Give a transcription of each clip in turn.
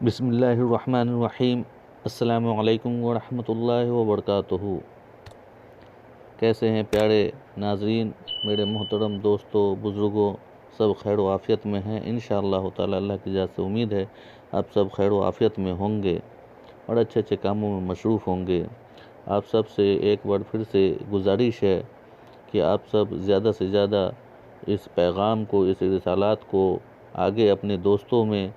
بسم اللہ الرحمن الرحیم۔ السلام علیکم ورحمۃ اللہ وبرکاتہ۔ کیسے ہیں پیارے ناظرین، میرے محترم دوستوں، بزرگوں، سب خیر و عافیت میں ہیں انشاءاللہ تعالی۔ اللہ کی ذات سے امید ہے آپ سب خیر و عافیت میں ہوں گے اور اچھے اچھے کاموں میں مصروف ہوں گے۔ آپ سب سے ایک بار پھر سے گزارش ہے کہ آپ سب زیادہ سے زیادہ اس پیغام کو، اس رسالات کو آگے اپنے دوستوں میں،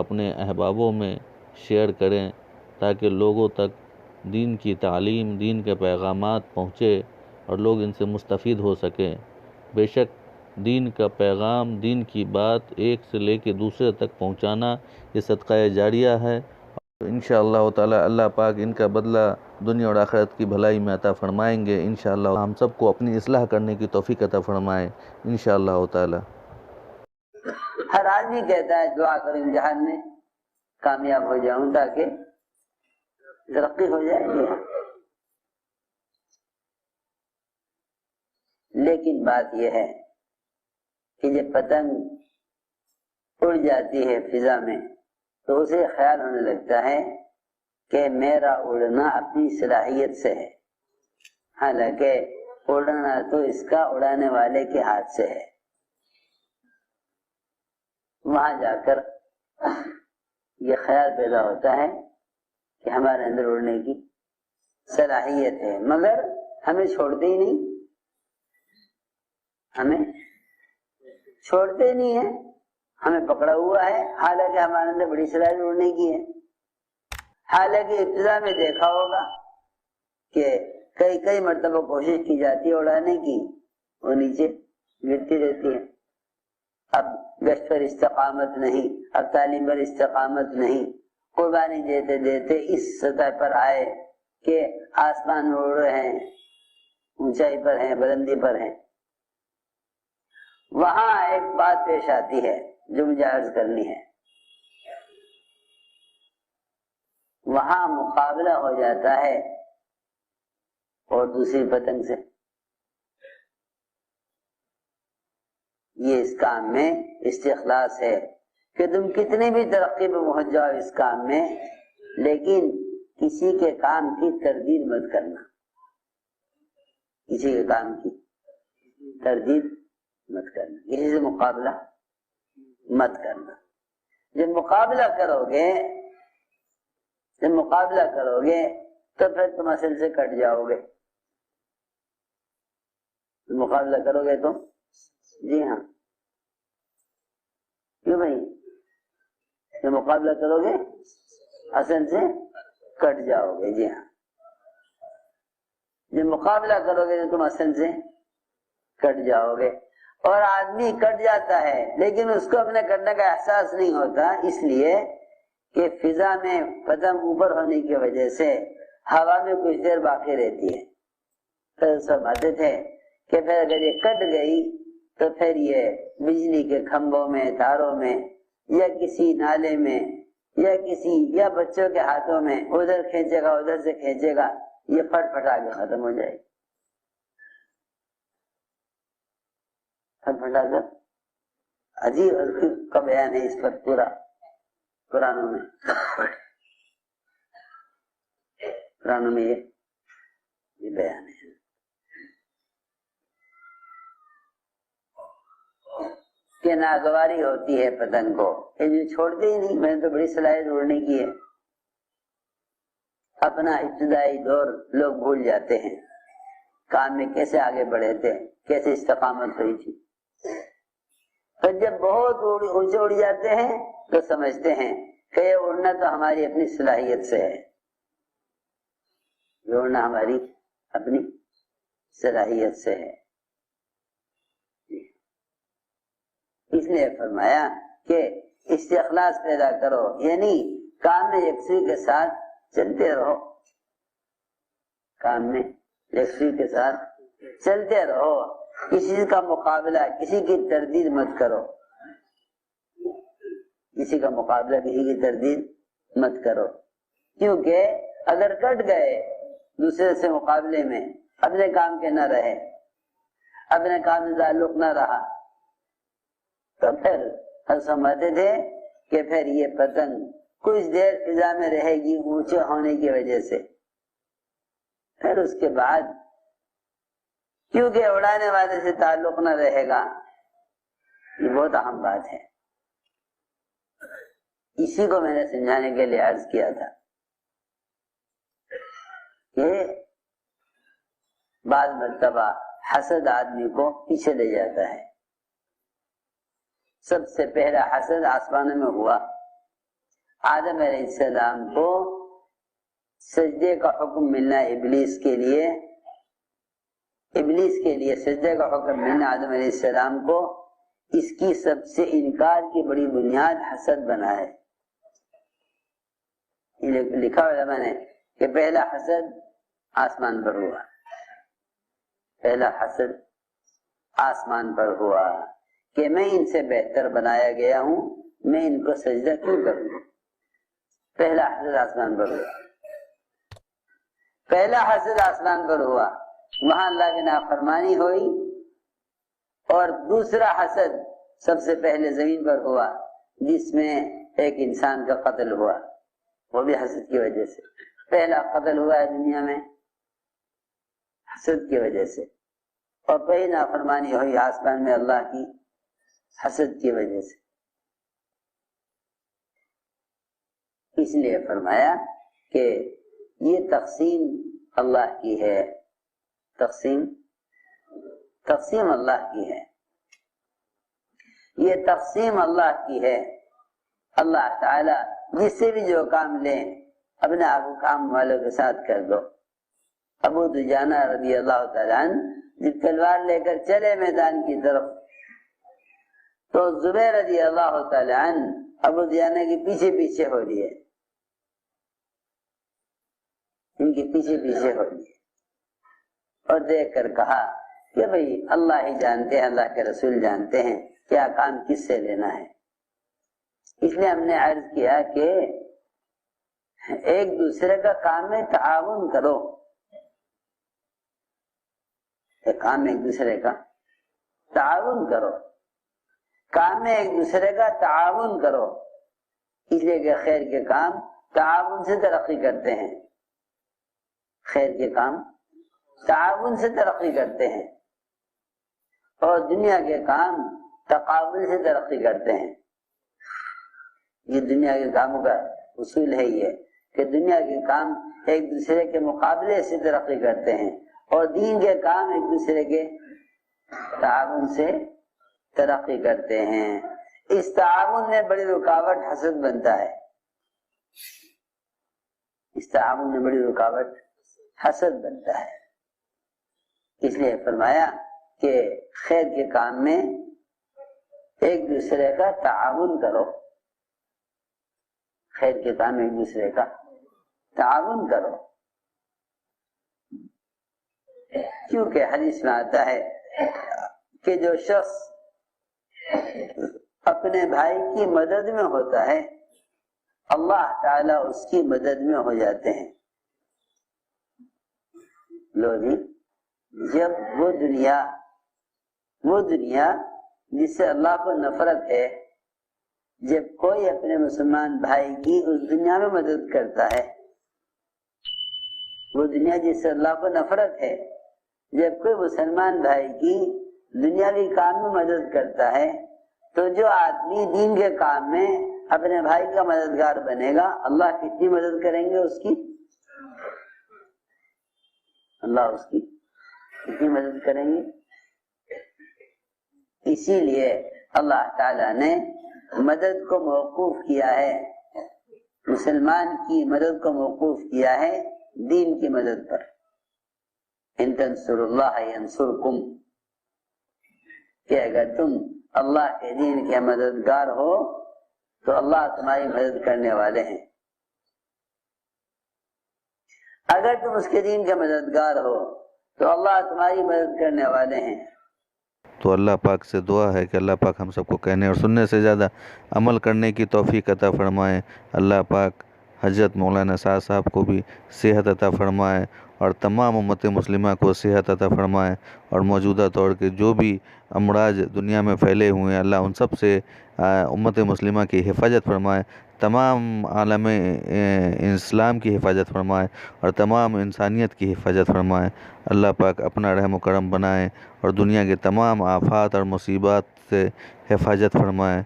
اپنے احبابوں میں شیئر کریں تاکہ لوگوں تک دین کی تعلیم، دین کے پیغامات پہنچے اور لوگ ان سے مستفید ہو سکیں۔ بے شک دین کا پیغام، دین کی بات ایک سے لے کے دوسرے تک پہنچانا یہ صدقہ جاریہ ہے، اور انشاءاللہ تعالی اللہ پاک ان کا بدلہ دنیا اور آخرت کی بھلائی میں عطا فرمائیں گے انشاءاللہ۔ ہم سب کو اپنی اصلاح کرنے کی توفیق عطا فرمائے انشاءاللہ تعالی۔ ہر آدمی کہتا ہے دعا کرو امتحان میں کامیاب ہو جاؤں تاکہ ترقی ہو جائے گی، لیکن بات یہ ہے کہ جب پتنگ اڑ جاتی ہے فضا میں تو اسے خیال ہونے لگتا ہے کہ میرا اڑنا اپنی صلاحیت سے ہے، حالانکہ اڑنا تو اس کا اڑانے والے کے ہاتھ سے ہے۔ وہاں جا کر یہ خیال پیدا ہوتا ہے کہ ہمارے اندر اڑنے کی صلاحیت ہے، مگر ہمیں چھوڑتے ہی نہیں، ہمیں چھوڑتے ہی نہیں ہے، ہمیں پکڑا ہوا ہے، حالانکہ ہمارے اندر بڑی صلاحیت اڑنے کی ہے۔ حالانکہ ابتدا میں دیکھا ہوگا کہ کئی مرتبہ کوشش کی جاتی ہے اڑانے کی، وہ نیچے گرتی رہتی ہے۔ اب گشت پر استقامت نہیں، اب تعلیم پر استقامت نہیں، قربانی دیتے دیتے اس سطح پر آئے کہ آسمان میں اڑ رہے ہیں، اونچائی پر ہیں، بلندی پر ہیں۔ وہاں ایک بات پیش آتی ہے جو مجھے عرض کرنی ہے۔ وہاں مقابلہ ہو جاتا ہے اور دوسری پتنگ سے۔ یہ اس کام میں استخلاص ہے کہ تم کتنی بھی ترقی پہ پہنچ جاؤ اس کام میں، لیکن کسی کے کام کی تردید مت کرنا، کسی کے کام کی تردید مت کرنا، کسی سے مقابلہ مت کرنا۔ جب مقابلہ کرو گے تو پھر تم اصل سے کٹ جاؤ گے۔ مقابلہ کرو گے تو جی ہاں، کیوں بھائی؟ جب مقابلہ کرو گے اصل سے کٹ جاؤ گے، جی ہاں، جب مقابلہ کرو گے تو تم اصل سے کٹ جاؤ گے۔ اور آدمی کٹ جاتا ہے لیکن اس کو اپنے کٹنے کا احساس نہیں ہوتا، اس لیے کہ فضا میں پتنگ اوپر ہونے کی وجہ سے ہوا میں کچھ دیر باقی رہتی ہے۔ پھر سب آتے تھے کہ پھر اگر یہ کٹ گئی تو پھر یہ بجلی کے کھمبوں میں، تاروں میں، یا کسی نالے میں، یا بچوں کے ہاتھوں میں ادھر کھینچے گا، ادھر سے کھینچے گا، یہ پھٹ پھٹا کے ختم ہو جائے گی۔ پھٹ پھٹا کر عجیب کا بیان ہے اس پر پورا قرآنوں میں یہ بیان ہے کہ ناگواری ہوتی ہے پتنگ کو، یہ چھوڑتے ہی نہیں، میں نے تو بڑی صلاحیت اڑنے کی ہے۔ اپنا ابتدائی دور لوگ بھول جاتے ہیں، کام میں کیسے آگے بڑھے تھے، کیسے استقامت ہوئی تھی۔ پھر جب بہت اونچے اڑ جاتے ہیں تو سمجھتے ہیں کہ یہ اڑنا تو ہماری اپنی صلاحیت سے ہے، یہ اڑنا ہماری اپنی صلاحیت سے ہے۔ اس لیے فرمایا کہ استخلاص پیدا کرو، یعنی کام میں یکسوئی کے ساتھ چلتے رہو، کام میں یکسوئی کے ساتھ چلتے رہو، کسی کا مقابلہ، کسی کی تردید مت کرو، کسی کا مقابلہ، کسی کی تردید مت کرو، کیونکہ اگر کٹ گئے دوسرے سے مقابلے میں، اپنے کام کے نہ رہے، اپنے کام سے تعلق نہ رہا، تو پھر ہم سمجھتے تھے کہ پھر یہ پتنگ کچھ دیر فضا میں رہے گی اونچے ہونے کی وجہ سے، پھر اس کے بعد کیونکہ اڑانے والے سے تعلق نہ رہے گا۔ یہ بہت اہم بات ہے، اسی کو میں نے سمجھانے کے لیے عرض کیا تھا کہ بعض مرتبہ حسد آدمی کو پیچھے لے جاتا ہے۔ سب سے پہلا حسد آسمان میں ہوا، آدم علیہ السلام کو سجدے کا حکم ملنا ابلیس کے لیے سجدے کا حکم ملنا آدم علیہ السلام کو، اس کی سب سے انکار کی بڑی بنیاد حسد بنا ہے۔ لکھا علماء نے کہ پہلا حسد آسمان پر ہوا، پہلا حسد آسمان پر ہوا کہ میں ان سے بہتر بنایا گیا ہوں، میں ان کو سجدہ کیوں کروں۔ پہلا حسد آسمان پر ہوا، پہلا حسد آسمان پر ہوا، وہاں اللہ کی نافرمانی ہوئی، اور دوسرا حسد سب سے پہلے زمین پر ہوا جس میں ایک انسان کا قتل ہوا، وہ بھی حسد کی وجہ سے۔ پہلا قتل ہوا ہے دنیا میں حسد کی وجہ سے، اور پہلی نافرمانی ہوئی آسمان میں اللہ کی حسد کی وجہ سے۔ اس لیے فرمایا کہ یہ تقسیم اللہ کی ہے، تقسیم اللہ کی ہے، یہ تقسیم اللہ کی ہے۔ اللہ تعالی جس سے بھی جو کام لیں اپنے آپ کو کام والوں کے ساتھ کر دو۔ ابو دجانہ رضی اللہ تعالیٰ عنہ جب تلوار لے کر چلے میدان کی طرف تو زبیر رضی اللہ تعالیٰ عنہ ابو دجانہ کے پیچھے پیچھے ہو لیے، ان کے پیچھے پیچھے ہو لیے، اور دیکھ کر کہا کہ بھئی اللہ ہی جانتے ہیں، اللہ کے رسول جانتے ہیں کیا کام کس سے لینا ہے۔ اس لیے ہم نے عرض کیا کہ ایک دوسرے کا کام میں تعاون کرو، کام میں ایک دوسرے کا تعاون کرو، کام میں ایک دوسرے کا تعاون کرو، اس لیے کہ خیر کے کام تعاون سے ترقی کرتے ہیں، خیر کے کام تعاون سے ترقی کرتے ہیں، اور دنیا کے کام تقابل سے ترقی کرتے ہیں۔ یہ دنیا کے کاموں کا اصول ہے یہ کہ دنیا کے کام ایک دوسرے کے مقابلے سے ترقی کرتے ہیں، اور دین کے کام ایک دوسرے کے تعاون سے ترقی کرتے ہیں۔ اس تعاون میں بڑی رکاوٹ حسد بنتا ہے، اس تعاون میں بڑی رکاوٹ حسد بنتا ہے۔ اس لیے فرمایا کہ خیر کے کام میں ایک دوسرے کا تعاون کرو، خیر کے کام ایک دوسرے کا تعاون کرو، کیونکہ حدیث میں آتا ہے کہ جو شخص اپنے بھائی کی مدد میں ہوتا ہے اللہ تعالیٰ اس کی مدد میں ہو جاتے ہیں۔ لو جی، جب وہ دنیا جس سے اللہ کو نفرت ہے، جب کوئی اپنے مسلمان بھائی کی اس دنیا میں مدد کرتا ہے، وہ دنیا جس سے اللہ کو نفرت ہے، جب کوئی مسلمان بھائی کی دنیاوی کام میں مدد کرتا ہے، تو جو آدمی دین کے کام میں اپنے بھائی کا مددگار بنے گا، اللہ کتنی مدد کریں گے اس کی؟ اللہ اس کی کتنی مدد کریں گے؟ اسی لیے اللہ تعالیٰ نے مدد کو موقوف کیا ہے، مسلمان کی مدد کو موقوف کیا ہے دین کی مدد پر۔ ان تنصروا اللہ ینصرکم، کہ اگر تم اللہ کے دین کے مددگار ہو تو اللہ تمہاری مدد کرنے والے ہیں، اگر تم اس کے دین کے مددگار ہو تو اللہ تمہاری مدد کرنے والے ہیں۔ تو اللہ پاک سے دعا ہے کہ اللہ پاک ہم سب کو کہنے اور سننے سے زیادہ عمل کرنے کی توفیق عطا فرمائے۔ اللہ پاک حضرت مولانا صاحب کو بھی صحت عطا فرمائے، اور تمام امت مسلمہ کو صحت عطا فرمائے، اور موجودہ طور کے جو بھی امراض دنیا میں پھیلے ہوئے ہیں اللہ ان سب سے امت مسلمہ کی حفاظت فرمائے، تمام عالم اسلام کی حفاظت فرمائے اور تمام انسانیت کی حفاظت فرمائے۔ اللہ پاک اپنا رحم و کرم بنائے اور دنیا کے تمام آفات اور مصیبات سے حفاظت فرمائے۔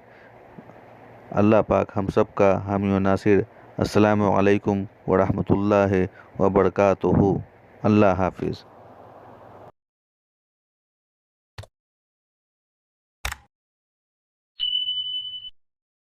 اللہ پاک ہم سب کا حامی و ناصر۔ السلام علیکم ورحمۃ اللہ وبرکاتہ۔ اللہ حافظ۔